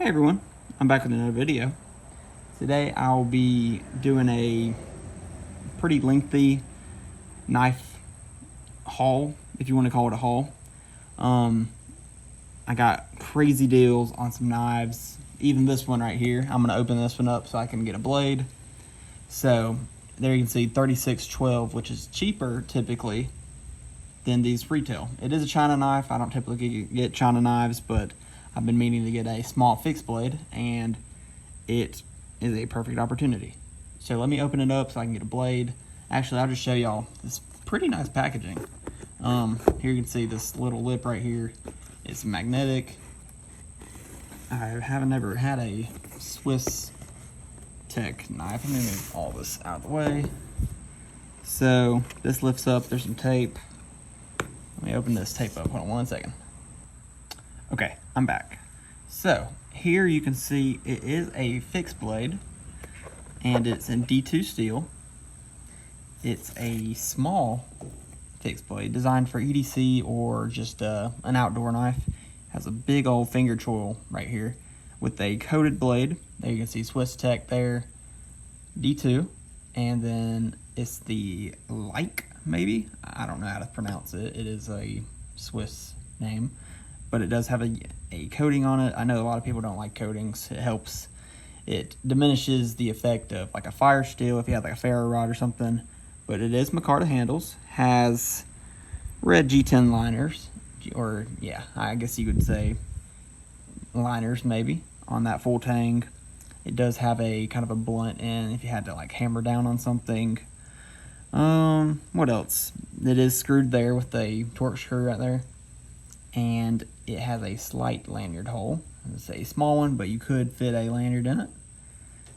Hey everyone, I'm back with another video. Today I'll be doing a pretty lengthy knife haul, if you want to call it a haul. I got crazy deals on some knives, even this one right here. I'm going to open this one up so I can get a blade. So there you can see 3612, which is cheaper typically than these retail. It is a China knife. I don't typically get China knives, but I've been meaning to get a small fixed blade, and it is a perfect opportunity. So let me open it up so I can get a blade. Actually, I'll just show y'all this pretty nice packaging. Here you can see this little lip right here. It's magnetic. I haven't ever had a Swisstech knife. Let me move all this out of the way. So this lifts up. There's some tape. Let me open this tape up. Hold on one second. Okay, I'm back. So here you can see it is a fixed blade, and it's in D2 steel. It's a small fixed blade designed for EDC or just an outdoor knife. Has a big old finger choil right here with a coated blade. There you can see Swisstech there, D2, and then it's the Leicht, maybe? I don't know how to pronounce it. It is a Swiss name, but it does have a coating on it. I know a lot of people don't like coatings. It helps. It diminishes the effect of like a fire steel if you have like a ferro rod or something. But it is micarta handles. Has red G10 liners, or yeah, I guess you could say liners maybe on that full tang. It does have a kind of a blunt end if you had to like hammer down on something. What else? It is screwed there with a torque screw right there. And it has a slight lanyard hole. It's a small one, but you could fit a lanyard in it.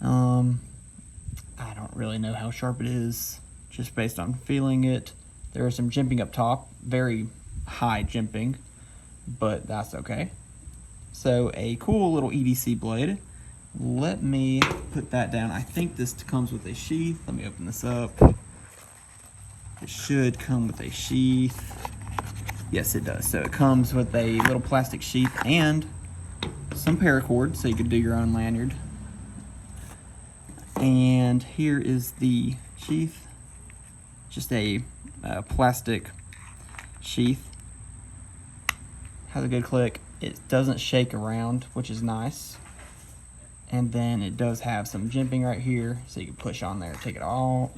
I don't really know how sharp it is, just based on feeling it. There is some jimping up top, very high jimping, but that's okay. So a cool little EDC blade. Let me put that down. I think this comes with a sheath. Let me open this up. It should come with a sheath. Yes, it does. So it comes with a little plastic sheath and some paracord, so you can do your own lanyard. And here is the sheath. Just a plastic sheath. Has a good click. It doesn't shake around, which is nice. And then it does have some jimping right here, so you can push on there, take it out.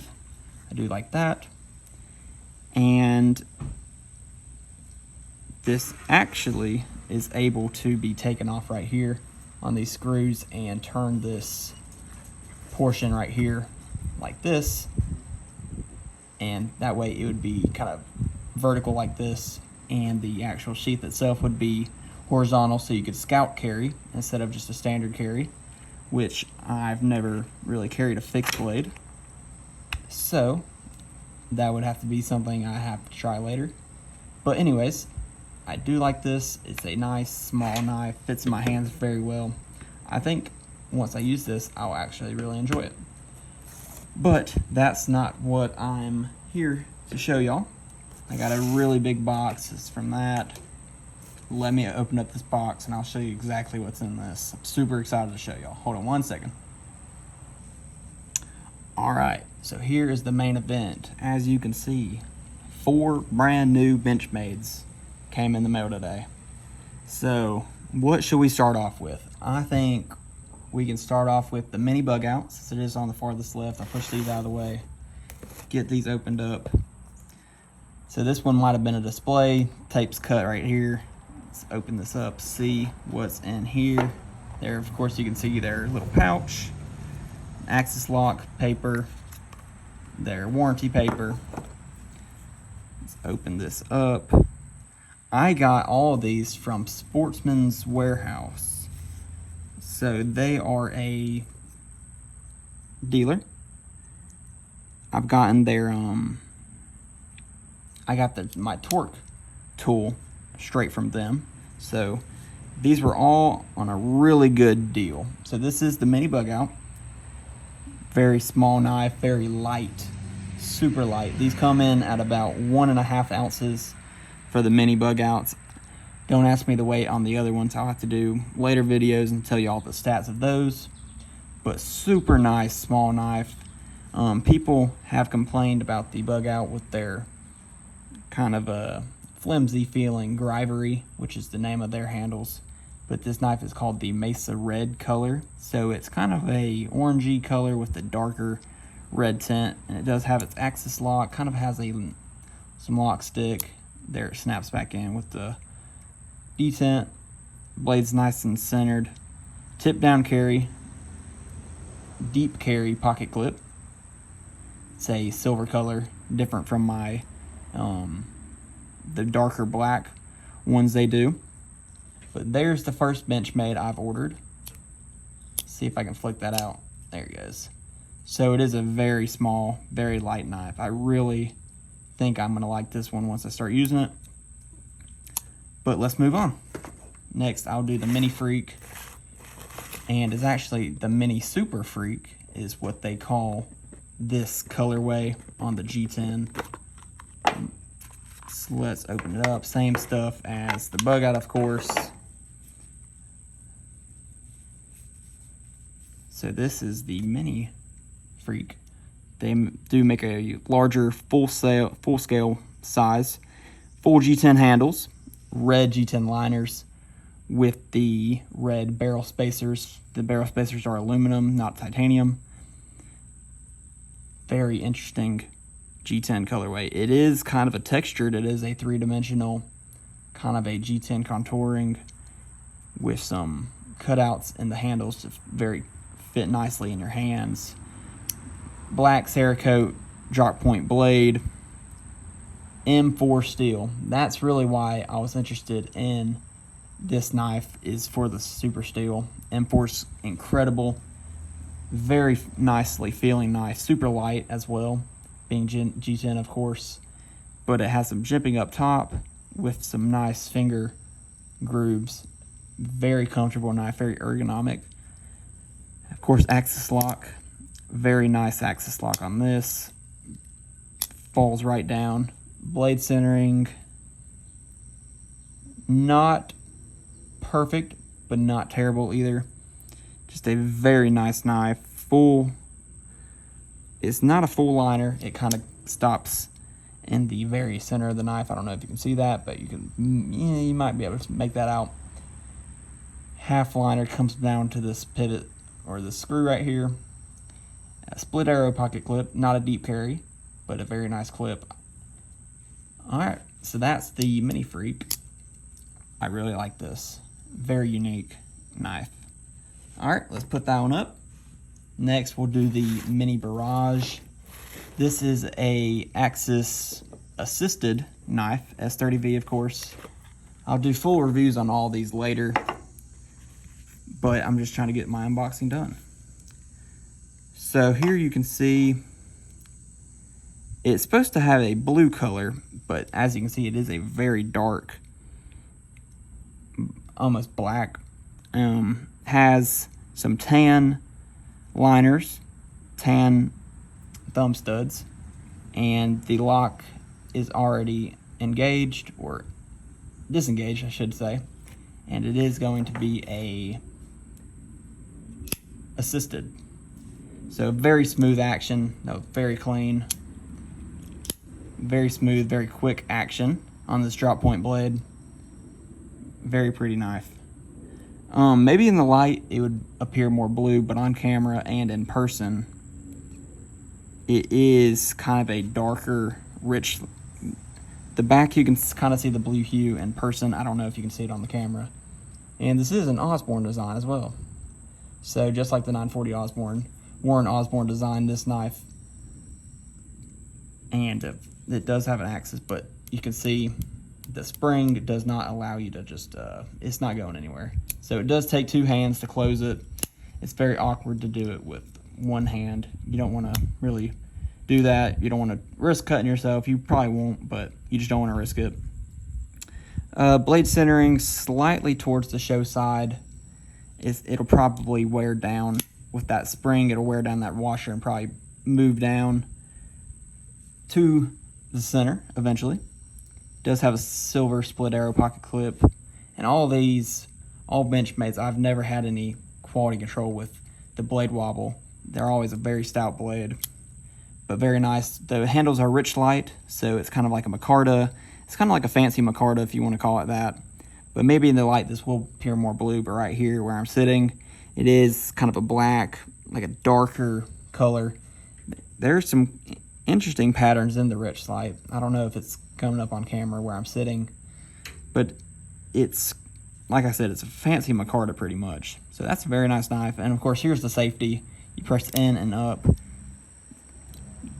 I do like that. And this actually is able to be taken off right here on these screws and turn this portion right here like this, and that way it would be kind of vertical like this, and the actual sheath itself would be horizontal, so you could scout carry instead of just a standard carry, which I've never really carried a fixed blade, so that would have to be something I have to try later. But anyways, I do like this. It's a nice small knife, fits in my hands very well. I think once I use this, I'll actually really enjoy it. But that's not what I'm here to show y'all. I got a really big box. It's from that. Let me open up this box and I'll show you exactly what's in this. I'm super excited to show y'all. Hold on one second. All right, so here is the main event. As you can see, 4 brand new Benchmades came in the mail today. So what should we start off with? I think we can start off with the mini Bugout, since it is on the farthest left. I'll push these out of the way, get these opened up. So this one might have been a display. Tape's cut right here. Let's open this up, see what's in here. There, of course, you can see their little pouch, access lock paper, their warranty paper. Let's open this up. I got all of these from Sportsman's Warehouse. So they are a dealer. I've gotten their I got my torque tool straight from them. So these were all on a really good deal. So this is the mini Bugout. Very small knife, very light, super light. These come in at about 1.5 ounces for the mini Bugouts. Don't ask me the weight on the other ones. I'll have to do later videos and tell you all the stats of those. But super nice small knife. People have complained about the Bugout with their kind of a flimsy feeling Grivory, which is the name of their handles. But this knife is called the Mesa Red color. So it's kind of a orangey color with a darker red tint. And it does have its axis lock. Kind of has some lock stick. There it snaps back in with the detent. Blade's nice and centered. Tip down carry. Deep carry pocket clip. It's a silver color, different from my the darker black ones they do. But there's the first Benchmade I've ordered. See if I can flick that out. There it goes. So it is a very small, very light knife. I really think I'm gonna like this one once I start using it. But let's move on. Next, I'll do the Mini Freek. And it's actually the Mini Super Freek is what they call this colorway on the G10. So let's open it up. Same stuff as the Bugout, of course. So this is the Mini Freek. They do make a larger full scale size. Full G10 handles. Red G10 liners with the red barrel spacers. The barrel spacers are aluminum, not titanium. Very interesting G10 colorway. It is kind of a textured, it is a three-dimensional kind of a G10 contouring with some cutouts in the handles to very fit nicely in your hands. Black Cerakote drop point blade. M4 steel. That's really why I was interested in this knife, is for the super steel. M4's incredible. Very nicely feeling knife. Super light as well, being G10 of course. But it has some jimping up top with some nice finger grooves. Very comfortable knife, very ergonomic. Of course, axis lock. Very nice axis lock on this. Falls right down. Blade centering, not perfect, but not terrible either. Just a very nice knife. Full, it's not a full liner. It kind of stops in the very center of the knife. I don't know if you can see that, but you can, yeah, you might be able to make that out. Half liner comes down to this pivot or the screw right here. A split arrow pocket clip, not a deep carry, but a very nice clip. Alright, so that's the Mini Freek. I really like this. Very unique knife. Alright, let's put that one up. Next, we'll do the Mini-Barrage. This is a axis assisted knife, S30V of course. I'll do full reviews on all these later, but I'm just trying to get my unboxing done. So here you can see it's supposed to have a blue color, but as you can see, it is a very dark, almost black. Has some tan liners, tan thumb studs, and the lock is already engaged, or disengaged, I should say. And it is going to be a assisted. So very smooth action, no, very clean. Very smooth, very quick action on this drop point blade. Very pretty knife. Maybe in the light it would appear more blue, but on camera and in person it is kind of a darker, rich. The back you can kind of see the blue hue in person. I don't know if you can see it on the camera. And this is an Osborne design as well. So just like the 940 Osborne, Warren Osborne designed this knife. And it does have an axis, but you can see the spring does not allow you to just, it's not going anywhere. So it does take two hands to close it. It's very awkward to do it with one hand. You don't want to really do that. You don't want to risk cutting yourself. You probably won't, but you just don't want to risk it. Blade centering slightly towards the show side. It'll probably wear down with that spring. It'll wear down that washer and probably move down to the center eventually. Does have a silver split arrow pocket clip And all Benchmades, I've never had any quality control with the blade wobble. They're always a very stout blade, but very nice. The handles are Ritchlite, so it's kind of like a micarta. It's kind of like a fancy micarta if you want to call it that. But maybe in the light this will appear more blue, but right here where I'm sitting, it is kind of a black, like a darker color. There's some interesting patterns in the Ritchlite. I don't know if it's coming up on camera where I'm sitting, but it's, like I said, it's a fancy micarta pretty much. So that's a very nice knife. And of course, here's the safety. You press in and up,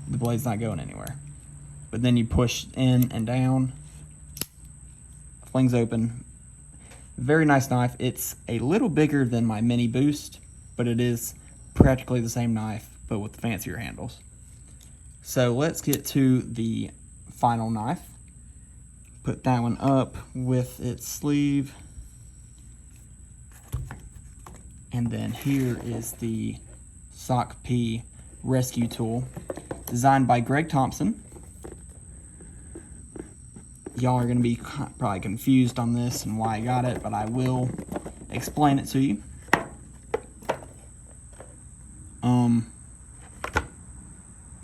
the blade's not going anywhere. But then you push in and down, flings open. Very nice knife. It's a little bigger than my Mini Boost, but it is practically the same knife, but with fancier handles. So let's get to the final knife. Put that one up with its sleeve. And then here is the Sock P rescue tool, designed by Greg Thompson. Y'all are going to be probably confused on this and why I got it, but I will explain it to you.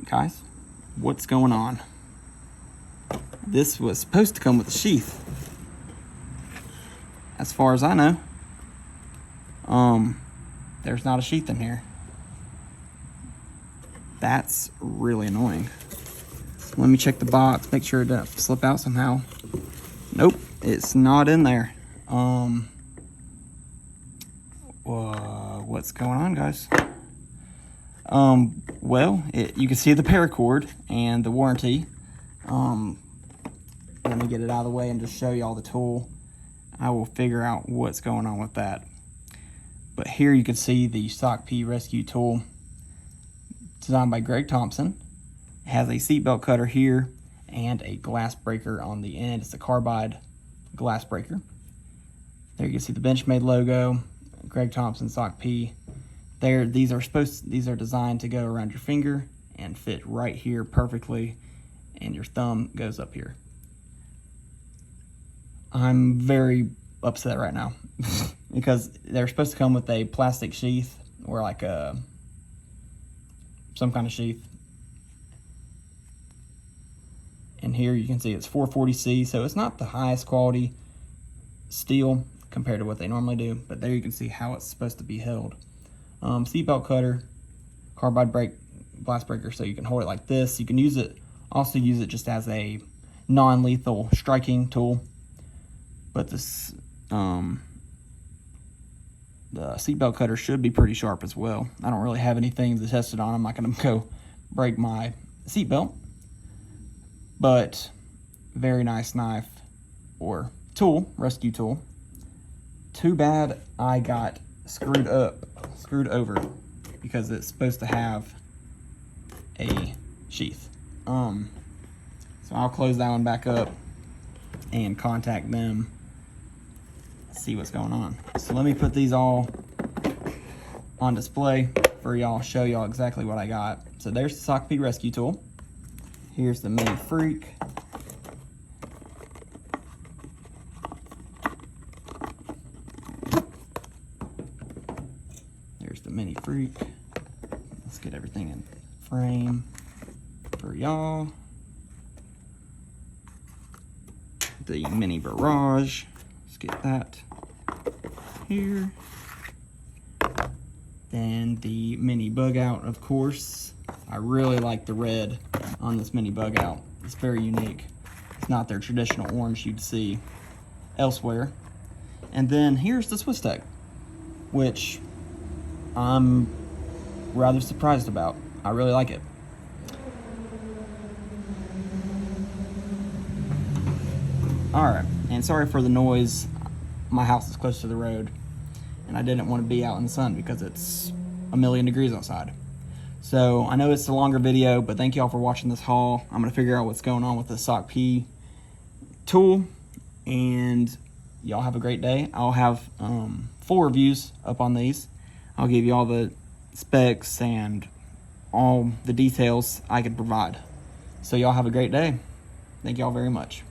Guys, what's going on? This was supposed to come with a sheath, as far as I know. There's not a sheath in here. That's really annoying. Let me check the box, make sure it doesn't slip out somehow. Nope, it's not in there. What's going on, guys? Well, you can see the paracord and the warranty. Let me get it out of the way and just show you all the tool. I will figure out what's going on with that. But here you can see the Sock P rescue tool, designed by Greg Thompson. It has a seatbelt cutter here and a glass breaker on the end. It's a carbide glass breaker. There you can see the Benchmade logo, Greg Thompson Sock P. These are designed to go around your finger and fit right here perfectly, and your thumb goes up here. I'm very upset right now because they're supposed to come with a plastic sheath or like some kind of sheath. And here you can see it's 440C, so it's not the highest quality steel compared to what they normally do, but there you can see how it's supposed to be held. Seatbelt cutter, carbide glass breaker, so you can hold it like this. You can also use it just as a non-lethal striking tool. But this, the seatbelt cutter should be pretty sharp as well. I don't really have anything to test it on. I'm not going to go break my seatbelt. But very nice knife or tool, rescue tool. Too bad I got screwed over because it's supposed to have a sheath. So I'll close that one back up and contact them, see what's going on. So let me put these all on display for y'all, show y'all exactly what I got. So there's the Sock P rescue tool. Here's the Mini Freek. There's the Mini Freek. Let's get everything in frame for y'all. The Mini-Barrage. Let's get that here. Then the Mini Bugout, of course. I really like the red on this Mini Bugout. It's very unique. It's not their traditional orange you'd see elsewhere. And then here's the Swisstech, which I'm rather surprised about. I really like it. Alright, and sorry for the noise. My house is close to the road, and I didn't want to be out in the sun because it's a million degrees outside. So I know it's a longer video, but thank y'all for watching this haul. I'm going to figure out what's going on with the Sock P tool, and y'all have a great day. I'll have full reviews up on these. I'll give you all the specs and all the details I could provide. So y'all have a great day. Thank y'all very much.